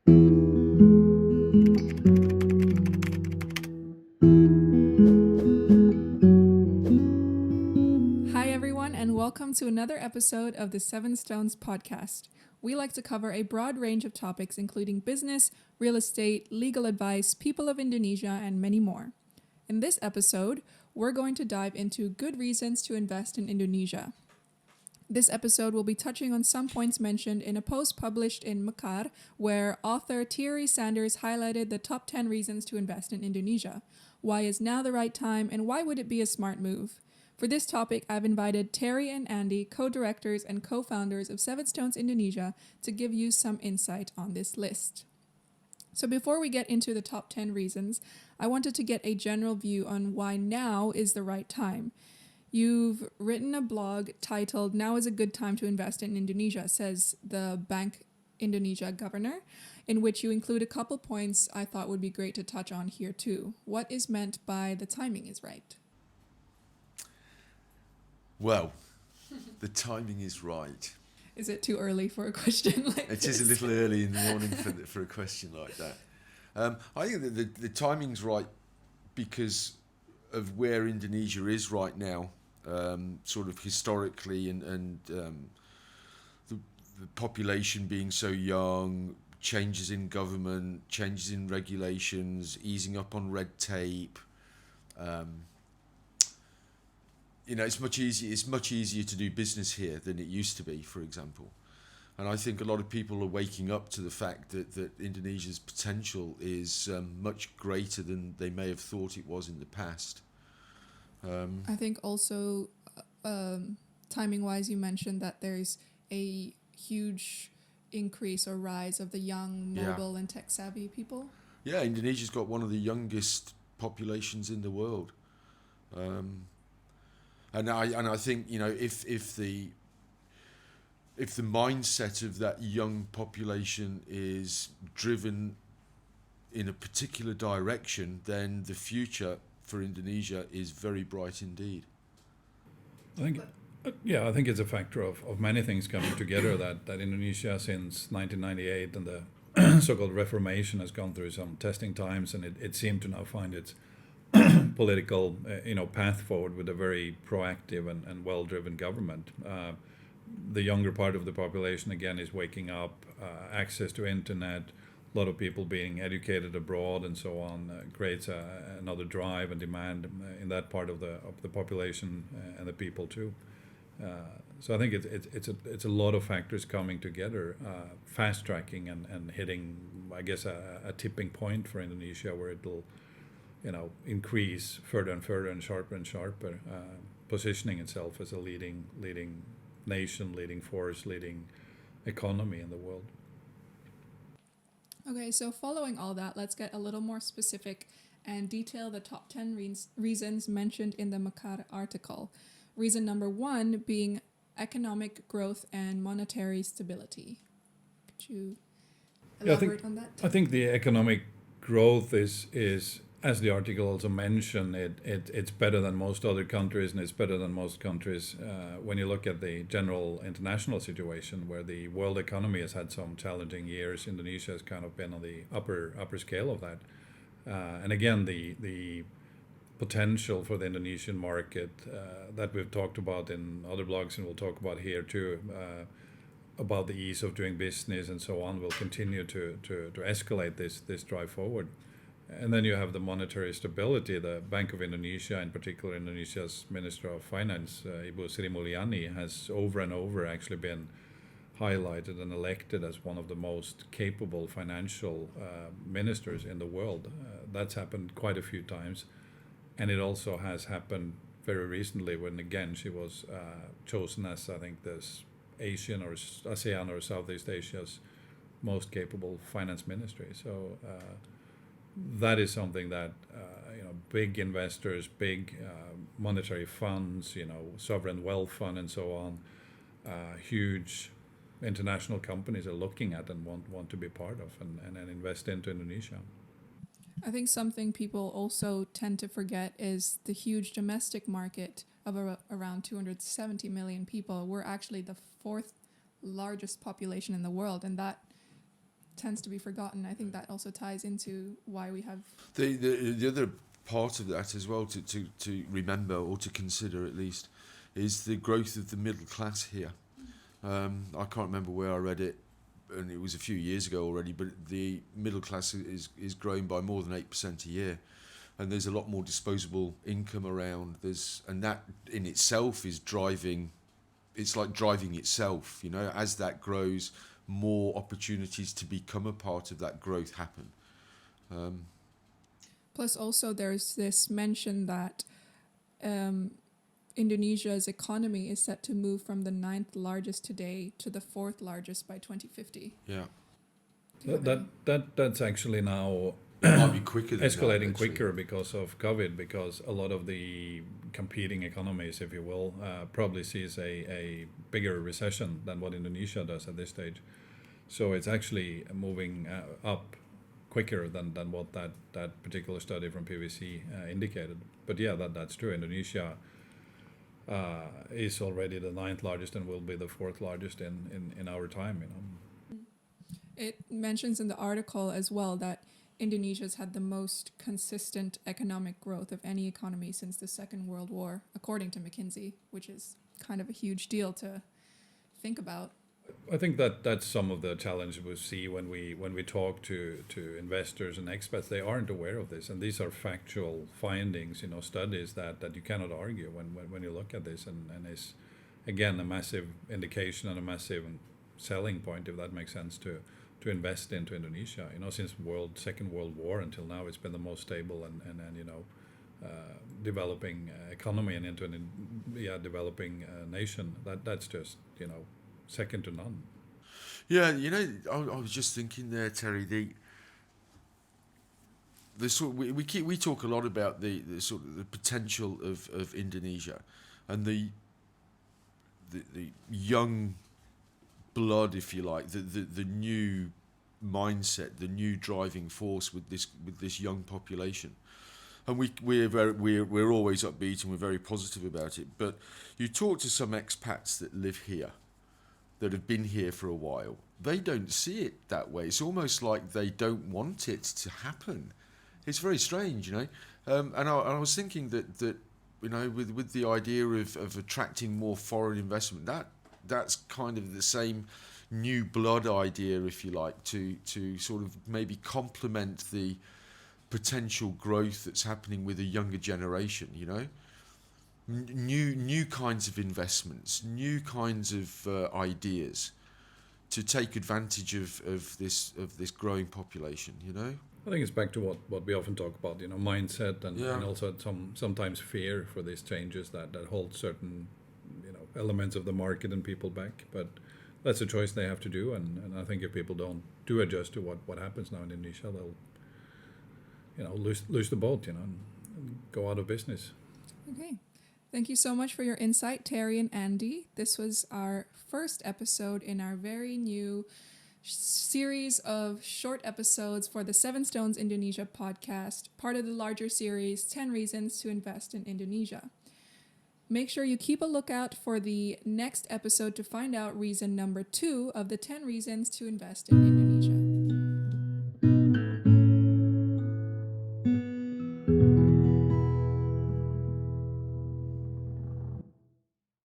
Hi, everyone, and welcome to another episode of the Seven Stones podcast. We like to cover a broad range of topics, including business, real estate, legal advice, people of Indonesia, and many more. In this episode, we're going to dive into good reasons to invest in Indonesia. This episode will be touching on some points mentioned in a post published in Mekar, where author Thierry Sanders highlighted the top 10 reasons to invest in Indonesia. Why is now the right time, and why would it be a smart move? For this topic, I've invited Terry and Andy, co-directors and co-founders of Seven Stones Indonesia, to give you some insight on this list. So before we get into the top 10 reasons, I wanted to get a general view on why now is the right time. You've written a blog titled "Now is a Good Time to Invest in Indonesia," says the Bank Indonesia governor, in which you include a couple points I thought would be great to touch on here too. What is meant by the timing is right? Well, the timing is right. Is it too early for a question like It this? is a little early in the morning for a question like that. I think that the timing's right because of where Indonesia is right now, sort of historically, and the population being so young, changes in government, changes in regulations, easing up on red tape. It's much easier to do business here than it used to be, for example. And I think a lot of people are waking up to the fact that Indonesia's potential is much greater than they may have thought it was in the past. I think also, timing-wise, you mentioned that there's a huge increase or rise of the young, mobile, and tech-savvy people. Yeah, Indonesia's got one of the youngest populations in the world. And I think if the mindset of that young population is driven in a particular direction, then the future for Indonesia is very bright indeed. I think it's a factor of many things coming together that Indonesia since 1998 and the so-called reformation has gone through some testing times, and it seemed to now find its political path forward with a very proactive and well-driven government. The younger part of the population again is waking up, access to internet, a lot of people being educated abroad and so on creates another drive and demand in that part of the population and the people too. So I think it's a lot of factors coming together, fast tracking and hitting, I guess, a tipping point for Indonesia where it'll increase further and further and sharper, positioning itself as a leading nation, leading force, leading economy in the world. Okay, so following all that, let's get a little more specific and detail the top 10 reasons mentioned in the Mekar article. Reason number 1 being economic growth and monetary stability. Could you elaborate on that? I think the economic growth is as the article also mentioned, it's better than most other countries, and it's better than most countries when you look at the general international situation where the world economy has had some challenging years. Indonesia has kind of been on the upper scale of that. And again, the potential for the Indonesian market that we've talked about in other blogs and we'll talk about here too, about the ease of doing business and so on, will continue to escalate this drive forward. And then you have the monetary stability. The Bank of Indonesia, in particular Indonesia's Minister of Finance, Ibu Sri Mulyani, has over and over actually been highlighted and elected as one of the most capable financial ministers in the world. That's happened quite a few times. And it also has happened very recently when, again, she was chosen as, I think, this Asian or ASEAN or Southeast Asia's most capable finance ministry. So that is something that big investors, big monetary funds, sovereign wealth fund and so on, huge international companies are looking at and want to be part of and invest into Indonesia. I think something people also tend to forget is the huge domestic market of around 270 million people. We're actually the fourth largest population in the world, and that tends to be forgotten. I think that also ties into why we have... The other part of that as well to remember, or to consider at least, is the growth of the middle class here. I can't remember where I read it, and it was a few years ago already, but the middle class is growing by more than 8% a year, and there's a lot more disposable income around. And that in itself is driving. It's like driving itself, you know. As that grows, more opportunities to become a part of that growth happen. Plus, also there's this mention that Indonesia's economy is set to move from the 9th largest today to the 4th largest by 2050. Yeah. That's actually now It might be quicker than escalating that, actually. quicker because of COVID, because a lot of the competing economies, if you will, probably sees a bigger recession than what Indonesia does at this stage. So it's actually moving up quicker than what that particular study from PwC indicated. But yeah, that's true. Indonesia is already the 9th largest and will be the 4th largest in our time, you know. It mentions in the article as well that Indonesia's had the most consistent economic growth of any economy since the Second World War, according to McKinsey, which is kind of a huge deal to think about. I think that's some of the challenge we see when we talk to investors and experts. They aren't aware of this, and these are factual findings, you know, studies that you cannot argue when you look at this, and it's again a massive indication and a massive selling point, if that makes sense, to invest into Indonesia. You know, since Second World War until now, it's been the most stable and you know, developing economy and into developing nation. That's just, you know, second to none. Yeah, you know, I was just thinking there, Terry. The sort we talk a lot about the sort of the potential of Indonesia, and the young blood, if you like, the new mindset, the new driving force with this young population, and we're always upbeat and we're very positive about it. But you talk to some expats that live here, that have been here for a while, they don't see it that way. It's almost like they don't want it to happen. It's very strange, you know. And I was thinking that you know, with the idea of attracting more foreign investment, that's kind of the same new blood idea, if you like, to sort of maybe complement the potential growth that's happening with a younger generation, you know. New kinds of investments, new kinds of ideas to take advantage of this growing population, you know. I think it's back to what we often talk about, you know, mindset and also sometimes fear for these changes that hold certain, you know, elements of the market and people back. But that's a choice they have to do, and I think if people don't adjust to what happens now in Indonesia, they'll, you know, lose the boat, you know, and go out of business. Okay. Thank you so much for your insight, Terry and Andy. This was our first episode in our very new series of short episodes for the Seven Stones Indonesia podcast, part of the larger series, 10 Reasons to Invest in Indonesia. Make sure you keep a lookout for the next episode to find out reason number 2 of the 10 Reasons to Invest in Indonesia.